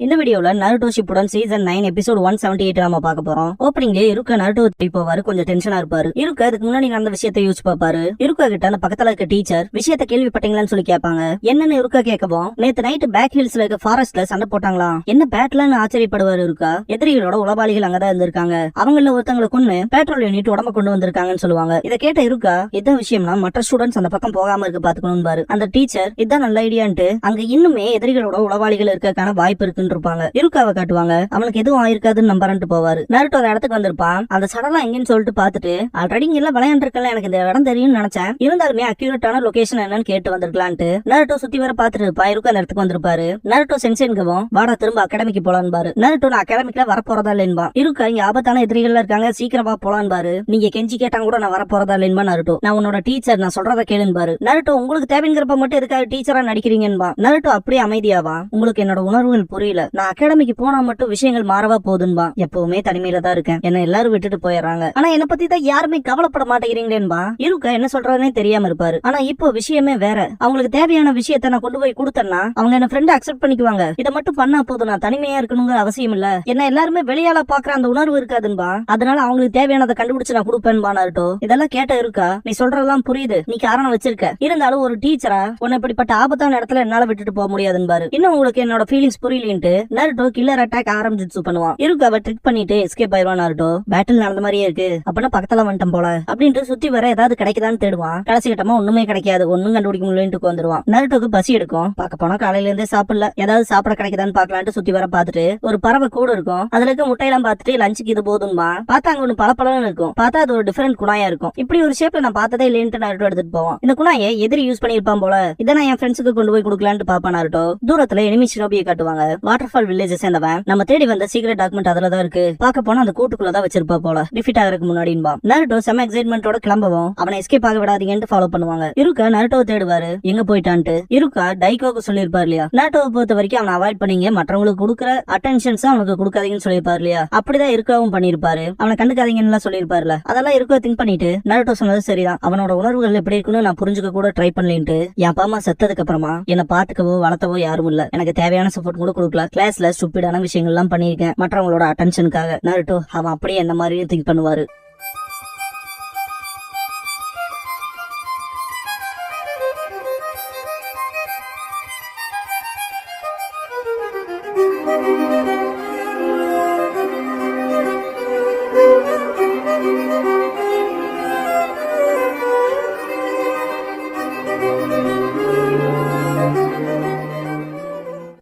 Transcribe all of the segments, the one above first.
இந்த வீடியோல Naruto Shippuden season 9 episode 178 நாம பார்க்க போறோம். ஓப்பனிங்ல இருக்க நருட்டோ போவாரு, கொஞ்சம் டென்ஷனா இருப்பாரு. இருக்க அதுக்கு முன்னாடி நடந்த விஷயத்தை யோசிச்சு பாப்பாரு. இருக்க கிட்ட அந்த பக்கத்துல இருக்க டீச்சர் விஷயத்தை கேள்விப்பட்டீங்களான்னு சொல்லி கேட்பாங்க. என்னன்னு இருக்க கேட்கவும், நேத்து நைட் பேக் ஹில்ஸ்ல இருக்க ஃபாரஸ்ட்ல சண்டை போட்டாங்களாம். என்ன பேட்லான்னு ஆச்சரியப்படுவாரு. இருக்கா எதிரிகளோட உளவாளிகள் அங்கதான் இருந்திருக்காங்க. அவங்கள ஒருத்தங்களை கொண்டு பெட்ரோல் யூனிட் உடம்ப கொண்டு வந்திருக்காங்கன்னு சொல்லுவாங்க. இதை கேட்ட இருக்கா இதான் விஷயம்னா மற்ற ஸ்டூடெண்ட்ஸ் அந்த பக்கம் போகாம இருக்கு பாத்துக்கணும் பாரு. அந்த டீச்சர் இதான் நல்ல ஐடியான்ட்டு அங்க இன்னுமே எதிரிகளோட உளவாளிகள் இருக்கக்கான வாய்ப்பு இருக்கு இருப்பாங்க. இருக்காவை காட்டுவாங்க. அவனுக்கு எதுவும் ஆயிருக்காதுன்னு நம்பறன்ட்டு போவாரு. நருட்டோ ஒரு இடத்துக்கு வந்திருப்பான். அந்த சடலாம் எங்கன்னு சொல்லிட்டு பாத்துட்டு, ஆல்ரெடி இங்க எல்லாம் விளையாண்டுருக்கல, எனக்கு இந்த இடம் தெரியும்னு நினைச்சேன், இருந்தாலுமே அக்யூரேட்டான லொகேஷன் என்னன்னு கேட்டு வந்திருக்கலான்ட்டு நருட்டோ சுத்தி வர பாத்துட்டு இருப்பா. இருக்கா அந்த இடத்துக்கு வந்திருப்பாரு. நருட்டோ சென்சென்கவும் வாடா திரும்ப அகாடமிக்கு போலான்னு பாரு. நருட்டோ நான் அகாடமிக்ல வர போறதா இல்லைன்பா. இருக்கா இங்க ஆபத்தான எதிரிகள் இருக்காங்க, சீக்கிரமா போலான்னு பாரு. நீங்க கெஞ்சி கேட்டாங்க கூட நான் வர போறதா இல்லைன்பா. நருட்டோ நான் உன்னோட டீச்சர், நான் சொல்றத கேளுன்னு பாரு. நருட்டோ உங்களுக்கு தேவைங்கிறப்ப மட்டும் எதுக்காக டீச்சரா நடிக்கிறீங்கன்பா. நருட்டோ அப்படியே அமைதியாவா, உங்களுக்கு என்னோட உணர்வுகள் புரியல, நான் அகாடமிக்கு போனா மட்டும் விஷயங்கள் மாறவா போதுன்பா. எப்பவுமே தனிமையில தான் இருக்கேன், என்ன எல்லாரும் விட்டுட்டு போயிடுறாங்க, ஆனா என்ன பத்தி தான் யாருமே கவலைப்பட மாட்டேங்கிறீங்களேன்பா. இருக்க என்ன சொல்றதுனே தெரியாம இருப்பாரு. ஆனா இப்போ விஷயமே வேற. அவங்களுக்கு தேவையான விஷயத்த நான் கொண்டு போய் கொடுத்தேன்னா அவங்க என்ன ஃப்ரெண்ட் அக்செப்ட் பண்ணிக்குவாங்க. இதை மட்டும் பண்ணா போதும், நான் தனிமையா இருக்கணுங்கிற அவசியம் இல்ல, என்ன எல்லாருமே வெளியால பாக்குற அந்த உணர்வு இருக்காதுன்பா. அதனால அவங்களுக்கு தேவையானதை கண்டுபிடிச்சு நான் கொடுப்பேன்பா. நருட்டோ இதெல்லாம் கேட்ட இருக்கா, நீ சொல்றதெல்லாம் புரியுது, நீ காரணம் வச்சிருக்க, இருந்தாலும் ஒரு டீச்சரா உன்னை இப்படிப்பட்ட ஆபத்தான இடத்துல என்னால விட்டுட்டு போக முடியாதுன்னு. இன்னும் உங்களுக்கு என்னோட ஃபீலிங்ஸ் புரியலன்ட்டு நருட்டோ கில்லர் அட்டாக் ஆரம்பிச்சு பண்ணுவான். இருக்கு அவ ட்ரிக் பண்ணிட்டு எஸ்கேப் ஆயிடுவான். நருட்டோ பேட்டில் நடந்த மாதிரியே இருக்கு, அப்படின்னா பக்கத்துல வந்துட்டோம் போல அப்படின்ட்டு சுத்தி வர ஏதாவது கிடைக்குதான்னு தேடுவான். கடைசி கட்டமா ஒண்ணுமே கிடைக்காது, ஒண்ணும் கண்டுபிடிக்க முடியலன்ட்டு வந்துருவான். நருட்டோக்கு பசி எடுக்கும். பார்க்க போனா காலையில இருந்தே சாப்பிடல, ஏதாவது சாப்பிட கிடைக்குதான்னு பாக்கலான்ட்டு சுத்தி வர பாத்துட்டு ஒரு பறவை கூட இருக்கும். அதுல இருக்க முட்டையெல்லாம் பார்த்துட்டு லஞ்சுக்கு இது போதும்பா. பார்த்தா அங்க ஒண்ணு பலப்பழம் இருக்கும். பார்த்தா அது ஒரு டிஃபரெண்ட் குணாயா இருக்கும். இப்படி ஒரு ஷேப்ல நான் பார்த்ததே இல்லைன்ட்டு நருட்டோ எடுத்துட்டு போவான். இந்த குணாயை எதிரி யூஸ் பண்ணிருப்பான் போல, இதை நான் என் ஃப்ரெண்ட்ஸுக்கு கொண்டு போய் கொடுக்கலான்ட்டு பாப்பான். நருட்டோ தூரத்துல எனிமி ஷினோபியை காட்டுவாங்க. வாட்டர்ஃபால் வில்லேஜ் சேர்ந்தவன், நம்ம தேடி வந்த சீக்ரெட் டாக்குமெண்ட் அதுலதான் இருக்கு, பாக்க போனா அந்த கூட்டுக்குள்ளதான் வச்சிருப்பா போல, டிஃபீட் ஆகிறதுக்கு முன்னாடின்பா. நருட்டோ செம எக்ஸைட்மெண்டோட கிளம்பவும் அவனை எஸ்கேப் ஆக விடாதீங்கன்னு ஃபாலோ பண்ணுவாங்க. இருக்க நருட்டோ தேடுவாரு, எங்க போயிட்டான்ட்டு. இருக்கா டைகோக்கு சொல்லிருப்பாரு இல்லையா, நருட்டோவை பொறுத்த வரைக்கும் அவனை அவாய்ட் பண்ணீங்க, மற்றவங்களுக்கு கொடுக்குற அட்டென்ஷன்ஸ் அவனுக்கு கொடுக்காதீங்கன்னு சொல்லிருப்பாரு இல்லையா, அப்படிதான் இருக்கவும் பண்ணிருப்பாரு. அவனை கண்டுக்காதீங்கன்னு சொல்லிருப்பாருல, அதெல்லாம் இருக்க திங்க் பண்ணிட்டு நருட்டோ சொன்னது சரிதான், அவனோட உணர்வுகள் எப்படி இருக்குன்னு நான் புரிஞ்சுக்க கூட ட்ரை பண்ணலின்ட்டு, என் அப்பா அம்மா செத்ததுக்கு அப்புறமா என்ன பாத்துக்கவோ வளர்த்தவோ யாரும் இல்ல, எனக்கு தேவையான சப்போர்ட் கூட கொடுக்கல, கிளாஸ்ல ஸ்டூபிடான விஷயங்கள் எல்லாம் பண்ணிருக்கேன் மற்றவங்களோட அட்டென்ஷனுக்காக. நருட்டோ அவன் அப்படியே என்ன மாதிரியும் திங்க் பண்ணுவாரு.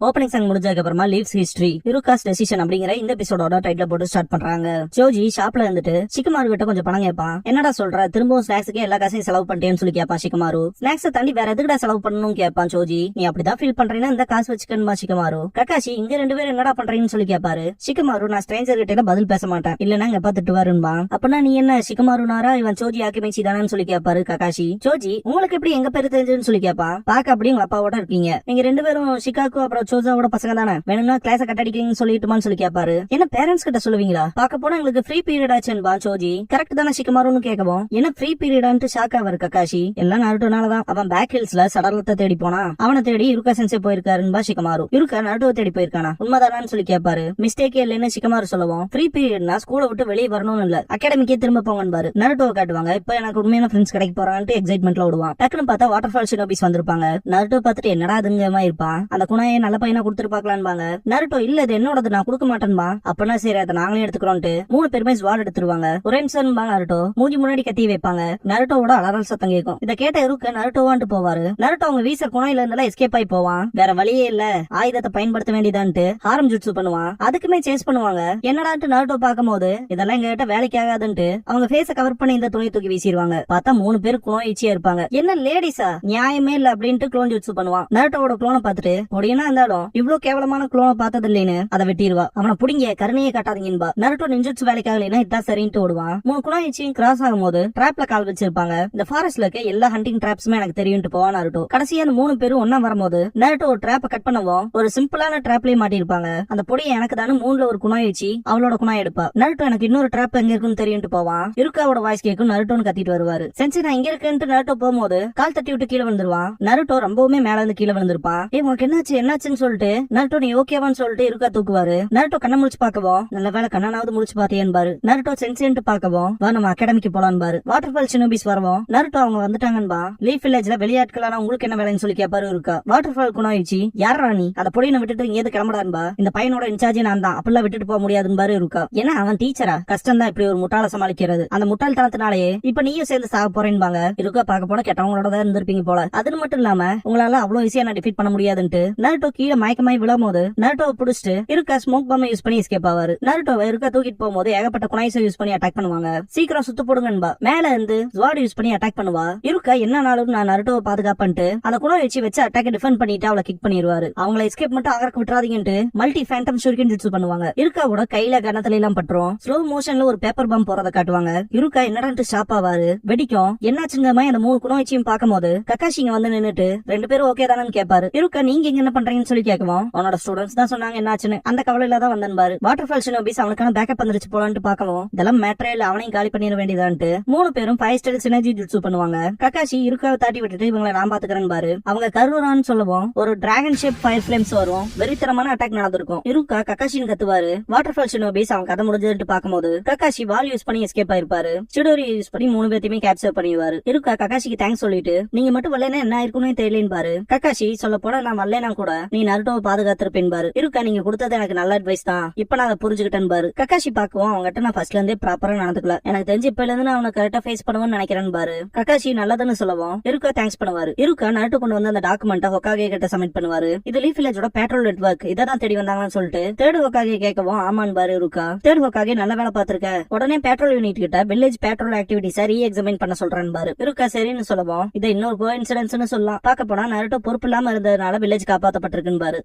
ஓப்பனிங் சாங் முடிஞ்சதுக்கு அப்புறமா லீவ்ஸ் ஹிஸ்டரி இருக்காஸ் டெசிஷன் அப்படிங்கிற இந்த எபிசோடோட டைட்டில் போட்டு ஸ்டார்ட் பண்றாங்க. ஜோஜி ஷாப்ல இருந்துட்டு ஷிகமாரு கிட்ட கொஞ்சம் பணம் கேட்பான். என்னடா சொல்ற, திரும்பவும் ஸ்நாக்ஸுக்கு எல்லா காசையும் செலவு பண்ணிட்டேன்னு சொல்லி கேட்பான் ஷிகமாரு. ஸ்நாக்ஸ் தாண்டி வேற எதுக்குடா செலவு பண்ணணும் கேட்பான் ஜோஜி. நீ அப்படிதான் ஃபீல் பண்றீங்கன்னா இந்த காசு வச்சுக்கணுமா ஷிகமாரு. கக்காஷி இங்க ரெண்டு பேரும் என்னடா பண்றீங்கன்னு சொல்லி கேட்பாரு. ஷிகமாரு நான் ஸ்ட்ரேஞ்சர் கிட்ட பதில் பேச மாட்டேன், இல்லன்னா இங்க பாத்துட்டு வரும்பா. அப்பனா நீ என்ன ஷிகமாருனாரா இவன் ஜோஜி ஆக்கிமைச்சி தானு சொல்லி கேட்பாரு கக்காஷி. ஜோஜி உங்களுக்கு எப்படி எங்க பேரு தெரிஞ்சதுன்னு சொல்லி கேட்பான். பாக்க அப்படி உங்க அப்பாவோட இருக்கீங்க, நீங்க ரெண்டு பேரும் ஷிகாகோ அப்புறம் சோஜாவோட பசங்க தானே, வேணும்னா கிளாஸ கட்டடிக்கிறீங்கன்னு சொல்லிட்டுமான்னு சொல்லி கேட்பாரு. என்ன பேரண்ட்ஸ் கிட்ட சொல்லுவீங்களா, பாக்க போனா எங்களுக்கு ஃப்ரீ பீரியட் ஆச்சுன்பா ஜோஜி. கரெக்ட் தானே ஷிகமாருன்னு கேட்கவும், என்ன ஃப்ரீ பீரியடான்ட்டு ஷாக் ஆவாரு கக்காஷி. எல்லாம் நருட்டோனாலதான், அவன் பேக் ஹில்ஸ்ல சடலத்தை தேடி போனா, அவனை தேடி இருக்க சென்சே போயிருக்காருன்பா ஷிகமாரு. இருக்க நருட்டோவை தேடி போயிருக்கானா, உண்மைதானான்னு சொல்லி கேட்பாரு. மிஸ்டேக்கே இல்லைன்னு ஷிகமாரு சொல்லவும், ஃப்ரீ பீரியட்னா ஸ்கூலை விட்டு வெளியே வரணும்னு இல்ல, அகாடமிக்கே திரும்ப போங்கன்னு நருட்டோவை காட்டுவாங்க. இப்ப எனக்கு உண்மையான ஃப்ரெண்ட்ஸ் கிடைக்க போறான்ட்டு எக்ஸைட்மெண்ட்ல விடுவான். டக்குன்னு பார்த்தா வாட்டர்ஃபால் ஷினோபிஸ் வந்திருப்பாங்க. நருட்டோ பார்த்துட்டு என்னடா அதுங்கமா இருப்பான், அந்த குணாயை நல்ல பையனா கொடுத்துருப்பாங்களான்னு. நருட்டோ இல்ல இது என்னோடது, நான் கொடுக்க மாட்டேன்பா. அப்பனா சரி அதை நாங்களே எடுத்துக்கிறோம்ட்டு மூணு பேருமே ஸ்வாட் எடுத்துருவாங்க. ஒரே நிமிஷம் நருட்டோ மூஞ்சி முன்னாடி கத்தி வைப்பாங்க. நருட்டோவோட அலறல் சத்தம் கேட்கும். இதை கேட்ட இருக்க நருட்டோவான்ட்டு போவாரு. நருட்டோ அவங்க வீச குணாயில இருந்தாலும் எஸ்கேப் ஆகி போவான். வேற வழியே இல்ல, ஆயுதத்தை பயன்படுத்த வேண்டியதான்ட்டு ஹாரம் ஜுட்சு பண்ணுவான். அதுக்குமே சேஸ் பண்ணுவாங்க. என்னடான்ட்டு நருட்டோ பார்க்கும் போது இதெல்லாம் எங்க கிட்ட வேலைக்கு ஆகாதுன்ட்டு அவங்க ஃபேஸ கவர் பண்ணி இந்த துணி தூக்கி வீசிடுவாங்க. பார்த்தா மூணு பேர் குளோன் ஈச்சியா இருப்பாங்க. என்ன லேடிஸா, நியாயமே இல்ல அப்படின்ட்டு குளோன் ஜுட்சு பண்ணுவான். நருட்டோவோட குளோனை பார்த்துட்டு பொடியனா இருந்தாலும் இவ்வளவு கேவலமான குளோனை பார்த்தது இல்லைன்னு அதை வெட்டிடுவா. அவனை புடிங்க கருணையை காட்டாதீங்கன்பா. நருட்டோ நிஞ்சுட்சு வேலைக்காக இல்லைன்னா இதான் சரின்ட்டு ஓடுவான். மூணு குணாயிச்சியும் கிராஸ் ஆகும் போது டிராப்ல கால் வச்சிருப்பாங்க. இந்த ஃபாரஸ்ட்ல இருக்க எல்லா ஹண்டிங் டிராப்ஸுமே எனக்கு தெரியும்ட்டு போவான் நருட்டோ. கடைசியா அந்த மூணு பேரும் ஒன்னா வரும்போது நருட்டோ ஒரு டிராப்பை கட் பண்ணவும் ஒரு சிம்பிளான டிராப்லயே மாட்டிருப்பாங்க. அந்த பொடியை எனக்கு தானே மூணுல ஒரு குணாய் வச்சு அவளோட குணாய் எடுப்பா. நருட்டோ எனக்கு இன்னொரு டிராப் எங்க இருக்குன்னு தெரியும்ட்டு போவான். இருக்காவோட வாய்ஸ் கேட்கும். நருட்டோன்னு கத்திட்டு வருவாரு. சென்சி நான் இங்க இருக்கேன்ட்டு நருட்டோ போகும்போது கால் தட்டி விட்டு கீழே விழுந்துருவான். நருட்டோ ரொம்பவுமே மேல இருந்து கீழே விழுந்திருப்பான். உனக்கு என்னாச்சு என்னாச்சுன்னு சொல்லிட்டு நருட்டோ நீ ஓகேவான்னு சொல்லிட்டு இருக்கா தூக்குவாரு. நருட்டோ கண்ணை முழிச்சு பாக்கவும் நல்ல வேலை கண்ணனாவது முழிச்சு பாத்தியேன்பாரு. நருட்டோ சென்சேன்ட்டு பாக்கவும் வா நம்ம அகாடமிக்கு போலான்பாரு. வாட்டர் ஃபால் ஷினோபிஸ் வரவும் நருட்டோ அவங்க வந்துட்டாங்கன்பா. லீஃப் வில்லேஜ்ல வெளியாட்களான உங்களுக்கு என்ன வேலைன்னு சொல்லி கேட்பாரு இருக்கா. வாட்டர் ஃபால் குணாயிச்சு யாரா நீ அதை பொடியை விட்டுட்டு இங்க கிளம்படான்பா. இந்த பையனோட இன்சார்ஜ் நான் தான், அப்படிலாம் விட்டுட்டு போக முடியாதுன்னு இருக்கா. ஏன்னா அவன் டீச்சரா, கஷ்டம் தான் இப்படி ஒரு முட்டாள சமாளிக்கிறது. அந்த முட்டாள்தனத்தினாலேயே இப்ப நீயும் சேர்ந்து சாக போறேன்பாங்க. இருக்கா பார்க்க போன கெட்டவங்களோட தான் இருந்திருப்பீங்க போல. அது மட்டும் இல்லாம உங்களால அவ்வளவு ஈஸியா நான் டிஃபீட் பண்ண முடியாதுன்ட்டு நருட்டோ கீழே மயக்கமாய் விழும்போது நருட்டோவை பிடிச்சிட்டு இருக்கா ஸ்மோக் பாம்பை யூஸ் பண்ணி எஸ்கேப் ஆவாரு. நருட்டோவை இருக்கா தூக்கிட்டு போகும்போது ஏகப்பட்ட குணாய்ஸை யூஸ் பண்ணி அட்டாக் பண்ணுவாங்க. சீக்கிரம் சுத்து போடுங்கன்பா. மேல இருந்து ஸ்வாட் யூஸ் பண்ணி அட்டாக் பண்ணுவா. இருக்கா என்னனாலும் நான் நருட்டோவை பாதுகாப்பன்ட்டு அந்த குணாய்ச்சி வச்சு அட்டாக் டிஃபெண்ட் பண்ணிட்டு அவளை கிக் பண்ணிடுவாரு. அவங்கள எஸ்கேப் மட்டும் ஆகறக்கு விட்டுறாதீங்கன்ட்டு மல்டி ஃபேண்டம் ஷூரிகன் ஜுட்சு பண்ணுவாங்க. இருக்காவோட கையில கணத்துல எல்லாம் பட்டுரும். ஸ்லோ மோஷன்ல ஒரு பேப்பர் பாம் போறத காட்டுவாங்க. இருக்கா என்னடான்ட்டு ஷாப் ஆவாரு. வெடிக்கும். என்னாச்சுங்க அந்த 3 குணாய்ச்சியும் பாக்கும்போது கக்காஷிங்க வந்து நின்னுட்டு 2 பேரும் ஓகே தானு கேட்பாரு. இருக்கா நீங்க இங்க என்ன பண்றீங்கன்னு சொல்லி கேட்கவும் அவனோட ஸ்டூடெண்ட்ஸ் தான் சொன்னாங்க என்னாச்சுன்னு. அந்த கவலையில தான் வந்தன்பாரு. வாட்டர் ஃபால் ஷினோபிஸ் அவனுக்கான பேக்கப் வந்துருச்சு போலான்ட்டு பாக்கவும் இதெல்லாம் மேட்டரே இல்ல, அவனையும் காலி பண்ணிட வேண்டியதான்ட்டு 3 பேரும் 5 ஸ்டைல் சினர்ஜி ஜுட்சு பண்ணுவாங்க. கக்காஷி இருக்காவை தாட்டி விட்டுட்டு இவங்களை நான் பாத்துக்கிறேன் பாரு. அவங்க கருவறான்னு சொல்லவும் ஒரு டிராகன் ஷேப் ஃபயர் ஃபிளேம்ஸ் வரும். வெறித்தனமான அட்டாக் நடந்திருக்கும். இருக்கா கக்காஷின்னு கத்துவாரு. வாட்டர் ஃபால் ஷினோபிஸ் அவன் கதை முடிஞ்சதுட்டு பாக்கும்போது கக்காஷி வால் யூஸ் பண்ணி எஸ்கேப் ஆயிருப்பாரு. சிடோரி யூஸ் பண்ணி 3 பேத்தையுமே கேப்சர் பண்ணிடுவாரு. இருக்கா கக்காஷிக்கு தேங்க்ஸ் சொல்லிட்டு நீங்க மட்டும் வரலன்னா என்ன ஆயிருக்குன்னு தெரியலேன்னு பாரு. கக்காஷி சொல்ல போனா நான் வரலனா கூட நீ நருட்டோவை பாதுகாத்திருப்பேன் பாரு. இருக்கா நீங்க கொடுத்தது எனக்கு நல்ல அட்வைஸ் தான், இப்ப நான் அதை புரிஞ்சுக்கிட்டேன் பாரு. கக்காஷி பாக்கவும் அவங்ககிட்ட நான் ஃபர்ஸ்ட்ல இருந்தே ப்ராப்பரா நடந்துக்கல, எனக்கு தெரிஞ்சு இப்ப இருந்து நான் அவனை கரெக்டா ஃபேஸ் பண்ணுவேன்னு நினைக்கிறேன் பாரு. கக்காஷி நல்லதுன்னு சொல்லவும் இருக்கா தேங்க்ஸ் பண்ணுவாரு. இருக்கா நருட்டோ கொண்டு வந்து அந்த டாக்குமெண்ட்டை ஹொக்காகே கிட்ட சப்மிட் பண்ணுவாரு. இது லீஃப் வில்லேஜோட பெட்ரோல் நெட்வொர்க் இதான் தேடி வந்தாங்கன்னு சொல்லிட்டு தேர்ட் ஹொக்காகே கேட்கவும் ஆமான் பாரு. இருக்கா தேர்ட் ஹொக்காகே நல்ல வேலை பாத்துருக்க, உடனே பெட்ரோல் யூனிட் கிட்ட வில்லேஜ் பெட்ரோல் ஆக்டிவிட்டிஸை ரீ எக்ஸாமின் பண்ண சொல்றேன் பாரு. இருக்கா சரின்னு சொல்லவும் இது இன்னொரு கோஇன்சிடென்ட்ஸ்னு சொல்லலாம். பார்க்க போனா நருட்டோ பொறுப்பு இல்லாம இருந்ததுனால வில்லேஜ் காப்பாத்தப்பட்டிருக்குன்னு பாரு.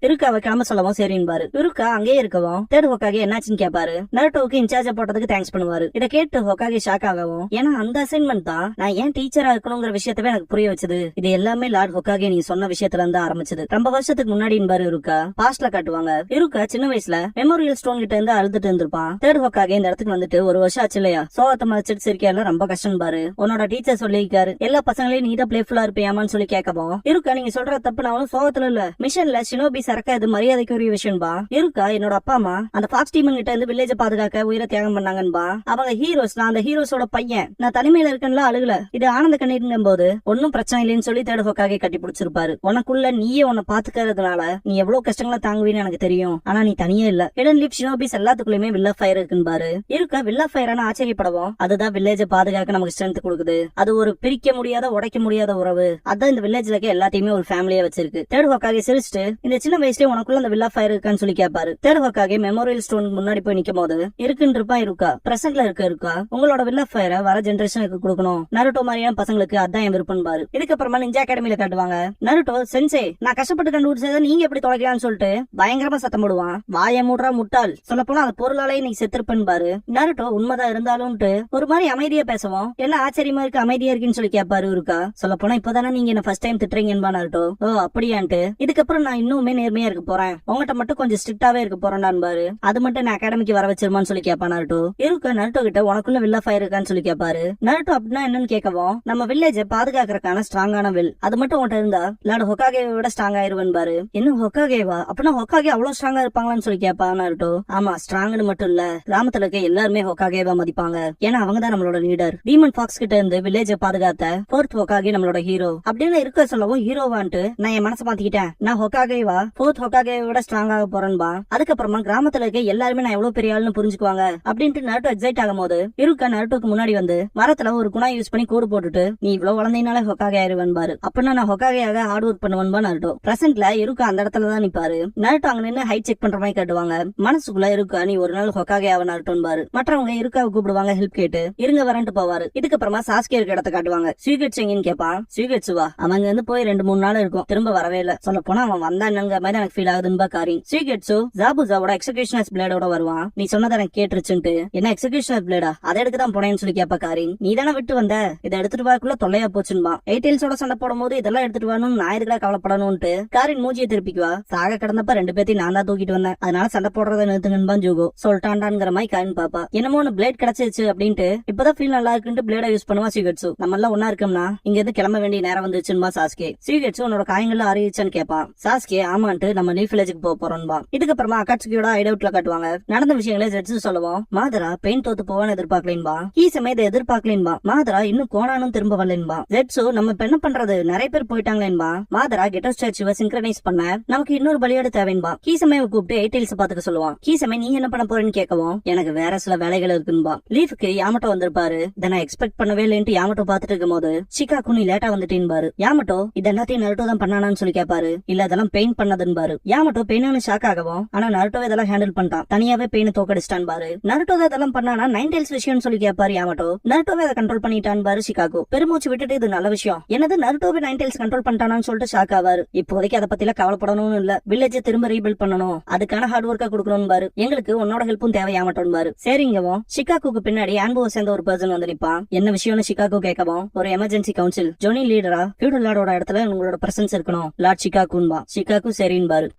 இருக்கா அவ கிளம்ப சொல்லவும் சரின்னு பாரு. இருக்கா அங்கேயே இருக்கவும் தேர்ட் ஹொக்காகே என்னாச்சுன்னு கேட்பாரு. நருட்டோவுக்கு இன்சார்ஜ் போட்டதுக்கு தேங்க்ஸ் பண்ணுவாரு. இதை கேட்டு ஹொக்காகே ஷாக் ஆகவும் ஏன்னா அந்த அசைன்மெண்ட் தான் நான் ஏன் டீச்சரா இருக்கணுங்கிற விஷயத்தவே எனக்கு புரிய வச்சது. இது எல்லாமே லார்ட் ஹொக்காகே நீ சொன்ன விஷயத்துல இருந்து ஆரம்பிச்சது. ரொம்ப வருஷத்துக்கு முன்னாடி பாரு. இருக்கா பாஸ்ட்ல காட்டுவாங்க. இருக்கா சின்ன வயசுல மெமோரியல் ஸ்டோன் கிட்ட இருந்து அழுதுட்டு இருந்திருப்பான். தேர்ட் ஹொக்காகே இந்த இடத்துக்கு வந்துட்டு ஒரு வருஷம் ஆச்சு இல்லையா, சோகத்தை மறைச்சிட்டு சிரிக்கல ரொம்ப கஷ்டம் பாரு. உன்னோட டீச்சர் சொல்லியிருக்காரு எல்லா பசங்களையும் நீட்டா பிளேஃபுல்லா இருப்பியாமான்னு சொல்லி கேட்கவும் இருக்கா நீங்க சொல்ற தப்பு நான் சோகத்துல இல்ல, மிஷன்ல ஷினோபி சரக்கா இது மரியாதைக்குரிய விஷயம் பா. இருக்கா என்னோட அப்பா அம்மா அந்த ஃபாக்ஸ் டீம் கிட்ட இருந்து வில்லேஜ் பாதுகாக்க உயிரை தியாகம் பண்ணாங்கன்பா. அவங்க ஹீரோஸ், நான் அந்த ஹீரோஸோட பையன், நான் தனிமையில இருக்கேன்ல அழுகல, இது ஆனந்த கண்ணீருங்கும் போது ஒன்னும் பிரச்சனை இல்லைன்னு சொல்லி தேர்ட் ஹொக்காகே கட்டி பிடிச்சிருப்பாரு. உனக்குள்ள நீயே உன்னை பாத்துக்கிறதுனால நீ எவ்வளவு கஷ்டங்களை தாங்குவீன்னு எனக்கு தெரியும், ஆனா நீ தனியே இல்ல. ஹிடன் லீஃப் ஷினோபிஸ் எல்லாத்துக்குள்ளயுமே வில் ஆஃப் ஃபயர் இருக்குன்னு பாரு. இருக்கா வில் ஆஃப் ஃபயரான ஆச்சரியப்படவும் அதுதான் வில்லேஜ் பாதுகாக்க நமக்கு ஸ்ட்ரென்த் கொடுக்குது. அது ஒரு பிரிக்க முடியாத உடைக்க முடியாத உறவு. அதான் இந்த வில்லேஜ்ல எல்லாத்தையுமே ஒரு ஃபேமிலியா வச்சிருக்கு. தேர்ட் ஹொக்காகே சிரிச்சுட்டு இந்த சின்ன வயசுல உனக்குள்ள அந்த வில் ஆஃப் ஃபயர் இருக்கான்னு சொல்லி கேட்பாரு. தேர்ட் ஹொக்காகே மெமோரியல் ஸ்டோன் முன்னாடி போய் நிக்கும் போது இருக்குன்றப்பா இருக்கா பிரசன்ட்ல இருக்கா உங்களோட வில் ஆஃப் ஃபயரை வர ஜெனரேஷனுக்கு கொடுக்கணும், நருட்டோ மாதிரியான பசங்களுக்கு அதான் என் விருப்பம் பாரு. இதுக்கப்புறமா நிஞ்சா அகாடமியில காட்டுவாங்க. நருட்டோ சென்சே நான் கஷ்டப்பட்டு கண்டுபிடிச்சதை நீங்க எப்படி தொலைக்கலாம்னு சொல்லிட்டு பயங்கரமா சத்தம் போடுவான். வாய மூடுறா முட்டாள், சொல்ல போனா அது பொருளாலே நீ செத்துருப்பேன் பாரு. நருட்டோ உண்மைதான் இருந்தாலும்ட்டு ஒரு மாதிரி அமைதியா பேசவும் எல்லாம் ஆச்சரியமா இருக்கு அமைதியா இருக்குன்னு சொல்லி கேட்பாரு. இருக்கா சொல்ல போனா இப்பதானே நீங்க என்ன ஃபர்ஸ்ட் டைம் திட்டுறீங்கன்பா நருட்டோ. ஓ அப்படியான்ட்டு இதுக்கப்புறம் நான் இன்னுமே நேர்மையா இருக்க போறேன், உங்ககிட்ட மட்டும் கொஞ்சம் ஸ்ட்ரிக்டாவே இருக்க போறேன் பாரு. அது மட்டும் நான் அகாடமிக்கு வர வச்சிருமான்னு சொல்லி கேட்பா நருட்டோ. இருக்கா நருட்டோ கிட்ட உனக்குள்ள வில் ஆஃப் ஃபயர் இருக்கான்னு சொல்லி கேட்பாரு. நருட்டோ அப்படின்னா என்னன்னு கேட்கவும் நம்ம வில்லேஜ பாதுகாக்கிறதுக்கான ஸ்ட்ராங்கான வில் அது மட்டும் உன்கிட்ட இருந்தா லார்ட் ஹொக்காகே விட ஸ்ட்ராங் ஆயிருவன் பாரு. இன்னும் ஹொக்காகேவா அப்படின்னா ஹொக்காகே அவ்வளவு ஸ்ட்ராங்கா இருப்பாங்களான்னு சொல்லி கேட்பா நருட்டோ. ஆமா ஸ்ட்ராங்னு மட்டும் இல்ல, கிராமத்துல இருக்க எல்லாருமே ஹொக்காகேவா மதிப்பாங்க, ஏன்னா அவங்கதான் நம்மளோட லீடர். டீமன் ஃபாக்ஸ் கிட்ட இருந்து வில்லேஜ பாதுகாத்த ஃபோர்த் ஹொக்காகே நம்மளோட ஹீரோ அப்படின்னு இருக்க சொல்லவும் ஹீரோவான்ட்டு நான் என் மனசை மாத்திக்கிட்டேன், நான் ஹொக்காகேவா ஃபோர்த் ஹொக்காகேவை விட ஸ்ட்ராங் ஆக போறேன்பா. அதுக்கப்புறமா கிராமத்துல இருக்க எல்லாருமே நான் எவ்வளவு பெரிய ஆளுன்னு புரிஞ்சுக்குவாங்க அப்படின்ட்டு நருட்டோ எக்ஸைட் ஆகும் போது இருக்கா நருட்டோக்கு முன்னாடி வந்து மரத்துல ஒரு குணா யூஸ் பண்ணி கூடு போட்டுட்டு நீ இவ்வளவு வளர்ந்தீங்கனால ஹொக்காகே ஆயிருவன் பாரு, அப்படின்னா நான் ஹொக்காகேயாக ஹார்ட் ஒர்க் பண்ணுவன்பா நருட்டோ. பிரசன்ட்ல இருக்கா அந்த இடத்துலதான் நிப்பாரு. நருட்டோ அங்க நின்று ஹைட் செக் பண்ற மாதிரி காட்டுவாங்க. மனசுக்குள்ள இருக்கா நீ ஒரு நாள் ஹொக்காகே ஆக நருட்டோன்னு பாரு. மற்றவங்க இருக்காவை கூப்பிடுவாங்க ஹெல்ப் கேட்டு, இருங்க வரன்ட்டு போவாரு. இதுக்கப்புறமா சாஸ்கே இருக்க இடத்த காட்டுவாங்க. ஸ்வீகட்ஸ் எங்கன்னு கேட்பான். ஸ்வீகட்ஸுவா அவங்க வந்து போய் 2-3 நாள் இருக்கும், திரும்ப வரவே இல்ல. சொல்ல போனா அவன் வந்தானுங்க மாதிரி எனக்கு ஃபீல் ஆகுதுன்பா காரின். ஸ்வீகட்ஸோ ஜாபுஜாவோட எக்ஸிகியூஷனர்ஸ் பிளேடோட வருவான். நீ சொன்னதை எனக்கு கேட்டுருச்சுன்ட்டு என்ன எக்ஸிகியூஷனர் பிளேடா அதை எடுக்க தான் போனேன்னு சொல்லி கேப்பா காரின். நீ தானே விட்டு வந்த, இதை எடுத்துட்டு வரக்குள்ள தொல்லையா போச்சுன்பா. எயிட்டேல்ஸோட சண்டை போடும் போது இதெல்லாம் எடுத்துட்டு வரணும் நான் எதுக்கா கவலைப்படணும்ட்டு காரின் மூஞ்சியை திருப்பிக்குவா. சாக கிடந்தப்ப 2 பேத்தையும் நான் தான் தூக்கிட்டு வந்தேன், அதனால சண்டை போடுறத நிறுத்துங்கன்பா ஜூகோ சொல்லிட்டான்டான்ங்கிற மாதிரி காரின் பாப்பா. என்னமோ ஒன்னு பிளேட் கிடைச்சிருச்சு அப்படின்ட்டு இப்பதான் ஃபீல் நல்லா இருக்குன்ட்டு பிளேட யூஸ் பண்ணுவா ஸ்வீகட்ஸு. நம்ம எல்லாம் ஒன்னா இருக்கோம்னா இங்க இருந்து கிளம்ப வேண்டிய நேரம் வந்துச்சுன்பா சாஸ்கே. ஸ்வீகட்ஸு உன்னோட காயங்கள்ல ஆறிடுச்சான்னு கேட்பான். சாஸ்கே ஆமான்ட்டு நம்ம லீஃப் வில்லேஜுக்கு போறோம்பா. இதுக்கப்புறமா அக்காட்சுக்கியோட ஐடவுட்ல காட்டுவாங்க. நடந்த விஷயங்களை ஜெட்ஸு சொல்லுவோம். மாதரா பெயின் தோத்து போவான்னு எதிர்பார்க்கலேன்பா. ஈசமே இதை எதிர்பார்க்கலேன்பா. மாதரா இன்னும் கோணானும் திரும்ப வரலேன்பா. ஜெட்ஸு நம்ம இப்ப என்ன பண்றது, நிறைய பேர் போயிட்டாங்களேன்பா. மாதரா கெட்டோ ஸ்டாச்சுவை சிங்க்ரனைஸ் பண்ண நமக்கு இன்னொரு பலியாடு தேவைன்பா. கீசமையை கூப்பிட்டு எயிட்டெயில்ஸ் பாத்துக்க சொல்லுவான். கீசமே நீ என்ன பண்ண போறேன்னு கேட்கவும், எனக்கு வேற சில வேலைகள் இருக்குன்பா. லீஃப்க்கு யாமட்டோ வந்திருப்பாரு. இதை நான் எக்ஸ்பெக்ட் பண்ணவே இல்லைன்ட்டு யாமட்டோ பாத்துட்டு இருக்கும் போது சிகாக்கு நீ லேட்டா வந்துட்டேன்பாரு. யாமட்டோ இது எல்லாத்தையும் நருட்டோ தான் பண்ணானான்னு சொல்லி கேட்பாரு. இல்ல அதெல்லாம் பெயின் பண்ணதுன்னு. யாமட்டோ பெயினானு ஷாக் ஆகவும், ஆனா நருட்டோ இதெல்லாம் ஹேண்டில் பண்ணிட்டான், தனியாவே பெயினை தோக்கடிச்சிட்டான் பாரு. நருட்டோ இதெல்லாம் பண்ணானா நைன் டெயில்ஸ் விஷயம்னு சொல்லி கேட்பாரு யாமட்டோ. நருட்டோவே அதை கண்ட்ரோல் பண்ணிட்டான் பாரு சிகாகோ. பெருமூச்சு விட்டுட்டு இது நல்ல விஷயம், என்னது நருட்டோவே நைன் டெயில்ஸ் கண்ட்ரோல் பண்ணிட்டானான்னு சொல்லிட்டு ஷாக் ஆவாரு. இப்போதைக்கு அதை பத்தில கவலைப்படணும் இல்ல, வில்லேஜ் திரும்ப ரீபில்ட் பண்ணணும், அதுக்கான ஹார்ட் ஒர்க்கா கொடுக்கணும் பாரு. எங்களுக்கு உன்னோட ஹெல்ப்பும் தேவை யாமட்டோன்னு பாரு. சரிங்கவும் சிகாகோக்கு பின்னாடி ஆன்போவை சேர்ந்த ஒரு பர்சன் வந்து நிப்பான். என்ன விஷயம்னு சிகாகோ கேட்கவும், ஒரு எமர்ஜென்சி கவுன்சில் ஜோனி லீடரா ஃபியூடல் லார்டோட இடத்துல உங்களோட பிரசன்ஸ் இருக்கணும் லார்ட் சிகாகுன்பா. சிகாகு சரின்னு பாரு.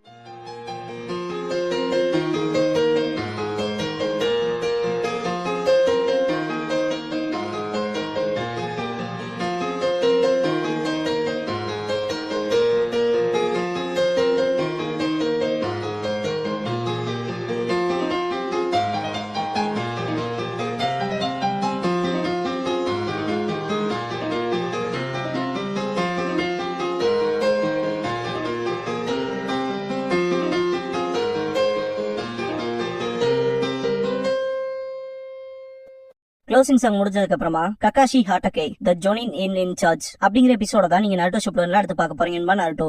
க்ளோசிங் சாங் முடிஞ்சதுக்கு அப்புறமா ககாஷி ஹாட்டகே த ஜோனின் இன் சார்ஜ் அப்படிங்கிற எபிசோட தான் நீங்க நருட்டோ ஷிப்புடன்ல அடுத்து பார்க்க போறீங்கன்னு நருட்டோ.